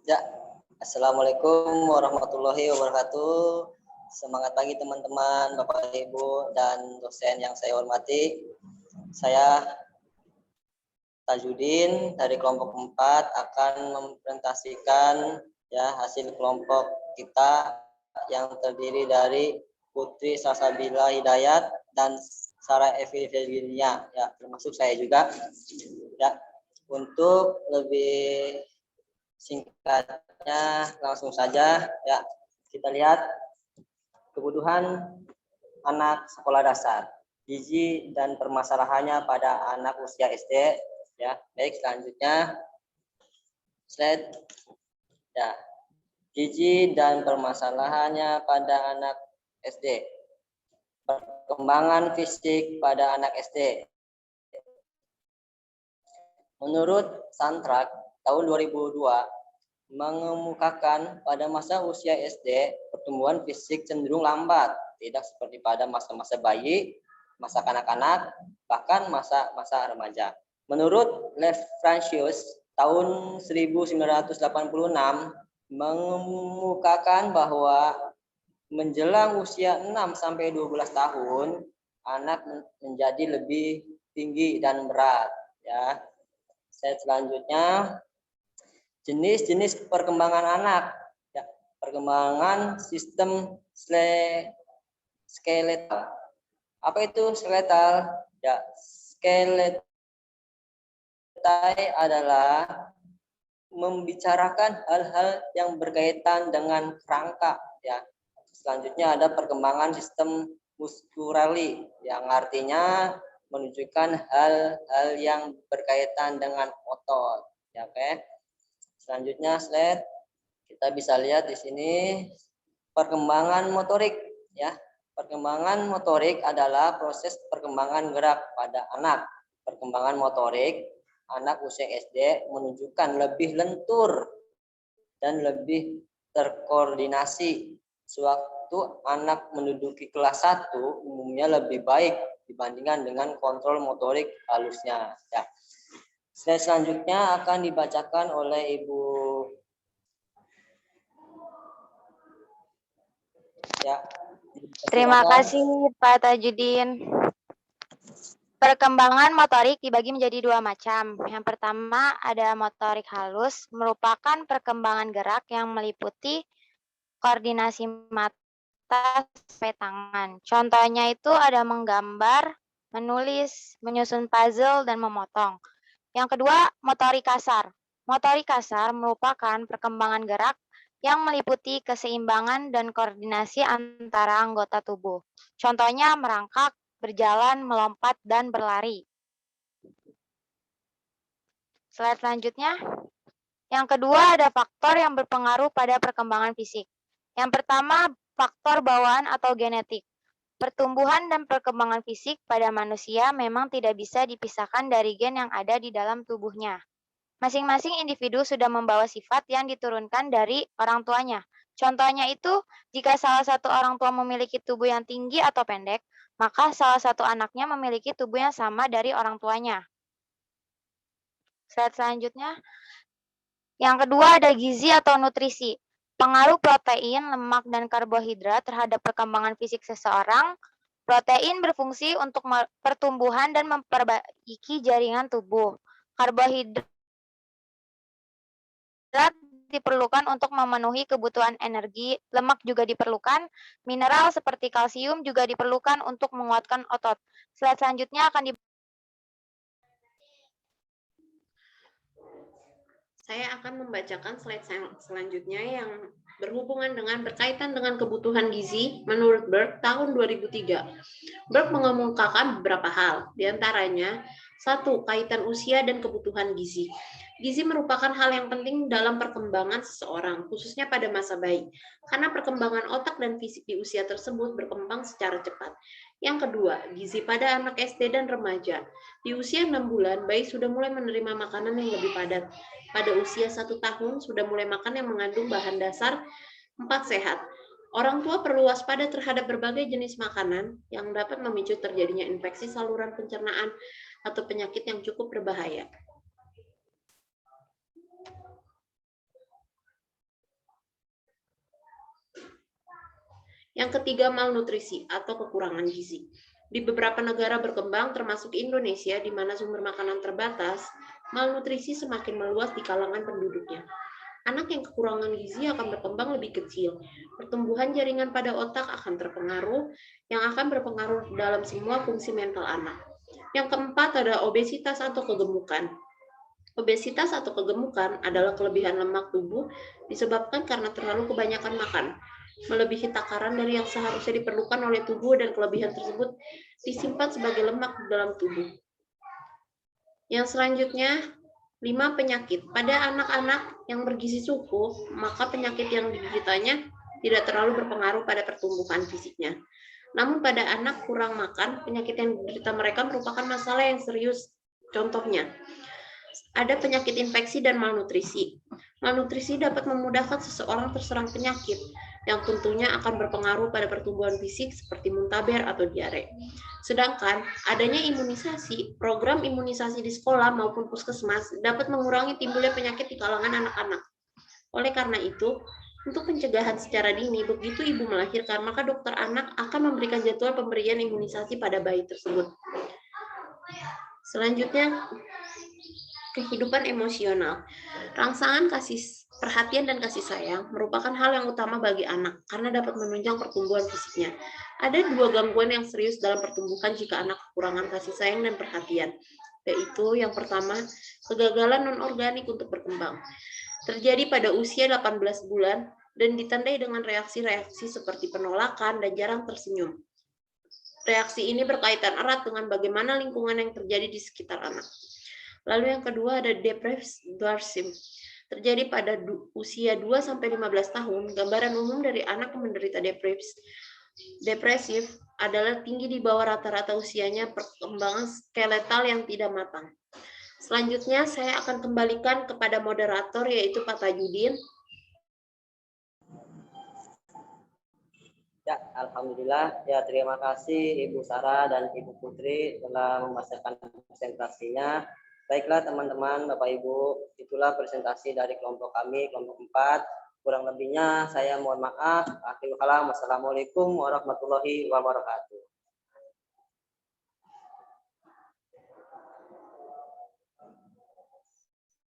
Ya, Assalamualaikum warahmatullahi wabarakatuh. Semangat pagi teman-teman, Bapak Ibu dan dosen yang saya hormati. Saya Tajudin dari kelompok 4 akan mempresentasikan hasil kelompok kita yang terdiri dari Putri Salsabila Hidayat dan Sarah Evi Virginia, ya termasuk saya juga. Ya, untuk lebih singkatnya langsung saja ya kita lihat kebutuhan anak sekolah dasar, gizi dan permasalahannya pada anak usia SD. Ya, baik, selanjutnya slide. Ya, gizi dan permasalahannya pada anak SD. Perkembangan fisik pada anak SD. Menurut Santrak tahun 2002 mengemukakan pada masa usia SD pertumbuhan fisik cenderung lambat, tidak seperti pada masa-masa bayi, masa kanak-kanak, bahkan masa-masa remaja. Menurut Lev Francis tahun 1986 mengemukakan bahwa menjelang usia 6 sampai 12 tahun anak menjadi lebih tinggi dan berat, ya. Selanjutnya jenis-jenis perkembangan anak, ya, perkembangan sistem skeletal. Apa itu skeletal? Ya, skeletal adalah membicarakan hal-hal yang berkaitan dengan kerangka. Ya, selanjutnya ada perkembangan sistem muskulari, yang artinya menunjukkan hal-hal yang berkaitan dengan otot. Ya, oke. Selanjutnya slide, kita bisa lihat di sini perkembangan motorik, ya. Perkembangan motorik adalah proses perkembangan gerak pada anak. Perkembangan motorik anak usia SD menunjukkan lebih lentur dan lebih terkoordinasi. Sewaktu anak menduduki kelas 1 umumnya lebih baik dibandingkan dengan kontrol motorik halusnya. Ya. Slide selanjutnya akan dibacakan oleh Ibu. Ya. Terima kasih Pak Tajudin. Perkembangan motorik dibagi menjadi dua macam. Yang pertama ada motorik halus, merupakan perkembangan gerak yang meliputi koordinasi mata sampai tangan. Contohnya itu ada menggambar, menulis, menyusun puzzle, dan memotong. Yang kedua, motorik kasar. Motorik kasar merupakan perkembangan gerak yang meliputi keseimbangan dan koordinasi antara anggota tubuh. Contohnya merangkak, berjalan, melompat, dan berlari. Slide selanjutnya. Yang kedua ada faktor yang berpengaruh pada perkembangan fisik. Yang pertama, faktor bawaan atau genetik. Pertumbuhan dan perkembangan fisik pada manusia memang tidak bisa dipisahkan dari gen yang ada di dalam tubuhnya. Masing-masing individu sudah membawa sifat yang diturunkan dari orang tuanya. Contohnya itu, jika salah satu orang tua memiliki tubuh yang tinggi atau pendek, maka salah satu anaknya memiliki tubuh yang sama dari orang tuanya. Slide selanjutnya. Yang kedua ada gizi atau nutrisi. Pengaruh protein, lemak, dan karbohidrat terhadap perkembangan fisik seseorang. Protein berfungsi untuk pertumbuhan dan memperbaiki jaringan tubuh. Karbohidrat diperlukan untuk memenuhi kebutuhan energi, lemak juga diperlukan, mineral seperti kalsium juga diperlukan untuk menguatkan otot. Slide selanjutnya akan Saya akan membacakan slide selanjutnya yang berhubungan dengan berkaitan dengan kebutuhan gizi menurut Berg tahun 2003. Berg mengemukakan beberapa hal, diantaranya 1. Kaitan usia dan kebutuhan gizi. Gizi merupakan hal yang penting dalam perkembangan seseorang, khususnya pada masa bayi, karena perkembangan otak dan fisik di usia tersebut berkembang secara cepat. Yang kedua, gizi pada anak SD dan remaja. Di usia 6 bulan, bayi sudah mulai menerima makanan yang lebih padat. Pada usia 1 tahun, sudah mulai makan yang mengandung bahan dasar 4 sehat. Orang tua perlu waspada terhadap berbagai jenis makanan yang dapat memicu terjadinya infeksi saluran pencernaan atau penyakit yang cukup berbahaya. Yang ketiga, malnutrisi atau kekurangan gizi. Di beberapa negara berkembang, termasuk Indonesia, di mana sumber makanan terbatas, malnutrisi semakin meluas di kalangan penduduknya. Anak yang kekurangan gizi akan berkembang lebih kecil. Pertumbuhan jaringan pada otak akan terpengaruh, yang akan berpengaruh dalam semua fungsi mental anak. Yang keempat ada obesitas atau kegemukan. Obesitas atau kegemukan adalah kelebihan lemak tubuh disebabkan karena terlalu kebanyakan makan, melebihi takaran dari yang seharusnya diperlukan oleh tubuh, dan kelebihan tersebut disimpan sebagai lemak di dalam tubuh. Yang selanjutnya, 5 penyakit. Pada anak-anak yang bergizi cukup, maka penyakit yang dideritanya tidak terlalu berpengaruh pada pertumbuhan fisiknya. Namun pada anak kurang makan, penyakit yang diderita mereka merupakan masalah yang serius. Contohnya, ada penyakit infeksi dan malnutrisi. Malnutrisi dapat memudahkan seseorang terserang penyakit yang tentunya akan berpengaruh pada pertumbuhan fisik seperti muntaber atau diare. Sedangkan adanya imunisasi, program imunisasi di sekolah maupun puskesmas dapat mengurangi timbulnya penyakit di kalangan anak-anak. Oleh karena itu, untuk pencegahan secara dini, begitu ibu melahirkan, maka dokter anak akan memberikan jadwal pemberian imunisasi pada bayi tersebut. Selanjutnya, kehidupan emosional. Rangsangan perhatian dan kasih sayang merupakan hal yang utama bagi anak karena dapat menunjang pertumbuhan fisiknya. Ada 2 gangguan yang serius dalam pertumbuhan jika anak kekurangan kasih sayang dan perhatian, yaitu yang pertama, kegagalan non-organik untuk berkembang. Terjadi pada usia 18 bulan dan ditandai dengan reaksi-reaksi seperti penolakan dan jarang tersenyum. Reaksi ini berkaitan erat dengan bagaimana lingkungan yang terjadi di sekitar anak. Lalu yang kedua ada depresi dwarfism. Terjadi pada usia 2-15 tahun. Gambaran umum dari anak yang menderita depresif adalah tinggi di bawah rata-rata usianya, perkembangan skeletal yang tidak matang. Selanjutnya saya akan kembalikan kepada moderator yaitu Pak Tajudin. Ya, alhamdulillah. Ya, terima kasih Ibu Sarah dan Ibu Putri telah memasarkan presentasinya. Baiklah teman-teman, Bapak Ibu, itulah presentasi dari kelompok kami, kelompok 4. Kurang lebihnya saya mohon maaf. Akhirul kalam. Wassalamualaikum warahmatullahi wabarakatuh.